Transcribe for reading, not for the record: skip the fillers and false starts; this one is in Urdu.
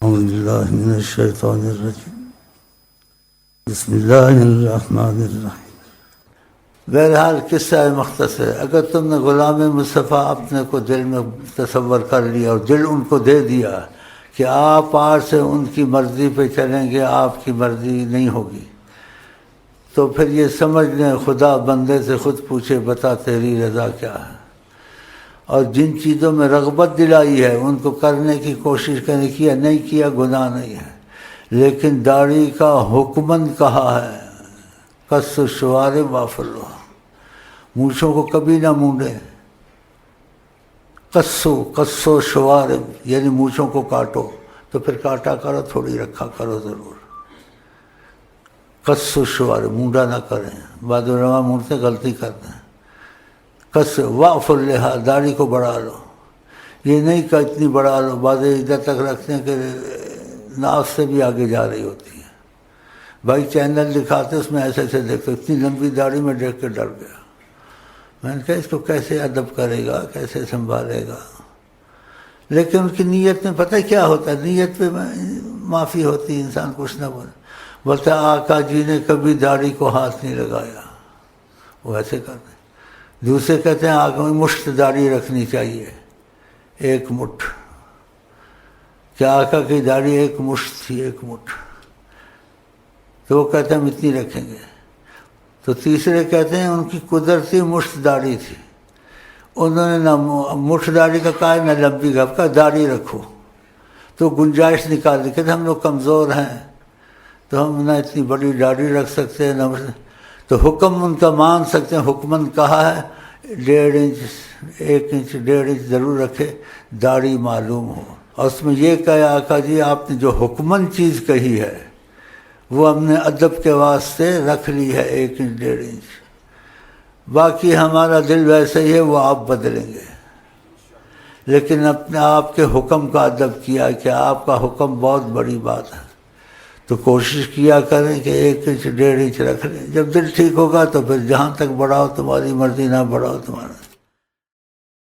اعوذ باللہ من الشیطان الرجیم بسم اللہ الرحمن الرحیم۔ بہرحال قصہ مختصر، اگر تم نے غلام مصطفیٰ اپنے کو دل میں تصور کر لیا اور دل ان کو دے دیا کہ آپ آج سے ان کی مرضی پہ چلیں گے، آپ کی مرضی نہیں ہوگی، تو پھر یہ سمجھ لیں خدا بندے سے خود پوچھے بتا تیری رضا کیا ہے، اور جن چیزوں میں رغبت دلائی ہے ان کو کرنے کی کوشش کرنے کیا نہیں کیا گناہ نہیں ہے، لیکن داڑھی کا حکمن کہا ہے قص الشوارب وافلھا، مونچھوں کو کبھی نہ مونڈے، قصو شوارب یعنی مونچھوں کو کاٹو، تو پھر کاٹا کرو تھوڑی رکھا کرو ضرور، قص الشوارب مونڈا نہ کریں، بعض علماء مونڈتے غلطی کرتے ہیں، قص وافلھا داڑھی کو بڑھا لو، یہ نہیں کہ اتنی بڑھا لو، بعض ادھر تک رکھتے ہیں کہ ناف سے بھی آگے جا رہی ہوتی ہے، بھائی چینل دکھاتے اس میں ایسے ایسے دیکھتے، اتنی لمبی داڑھی میں دیکھ کے ڈر گیا، میں نے کہا اس کو کیسے ادب کرے گا، کیسے سنبھالے گا، لیکن ان کی نیت میں پتہ کیا ہوتا ہے، نیت پہ معافی ہوتی، انسان کچھ نہ بولتا آقا جی نے کبھی داڑھی کو ہاتھ نہیں لگایا، وہ ایسے کرتے، دوسرے کہتے ہیں آقا میں مشت داڑھی رکھنی چاہیے، ایک مٹھ، کیا آقا کی داڑھی ایک مشت تھی، ایک مٹھ، تو وہ کہتے ہیں ہم اتنی رکھیں گے، تو تیسرے کہتے ہیں ان کی قدرتی مشت داڑھی تھی، انہوں نے نہ مٹھ داڑھی کا کہا نہ لمبی کا داڑھی رکھو، تو گنجائش نکال دی، کہتے ہم لوگ کمزور ہیں تو ہم نہ اتنی بڑی داڑھی رکھ سکتے ہیں نہ، تو حکم ان کا مان سکتے ہیں، حکمن کہا ہے 1.5 انچ 1 انچ 1.5 انچ ضرور رکھے، داڑھی معلوم ہو، اور اس میں یہ کہا آقا جی آپ نے جو حکمن چیز کہی ہے وہ ہم نے ادب کے واسطے رکھ لی ہے 1 انچ 1.5 انچ، باقی ہمارا دل ویسے ہی ہے وہ آپ بدلیں گے، لیکن اپنے آپ کے حکم کا ادب کیا کہ آپ کا حکم بہت بڑی بات ہے، تو کوشش کیا کریں کہ 1 انچ 1.5 انچ رکھ لیں، جب دل ٹھیک ہوگا تو پھر جہاں تک بڑھاؤ تمہاری مرضی، نہ بڑھاؤ تمہارا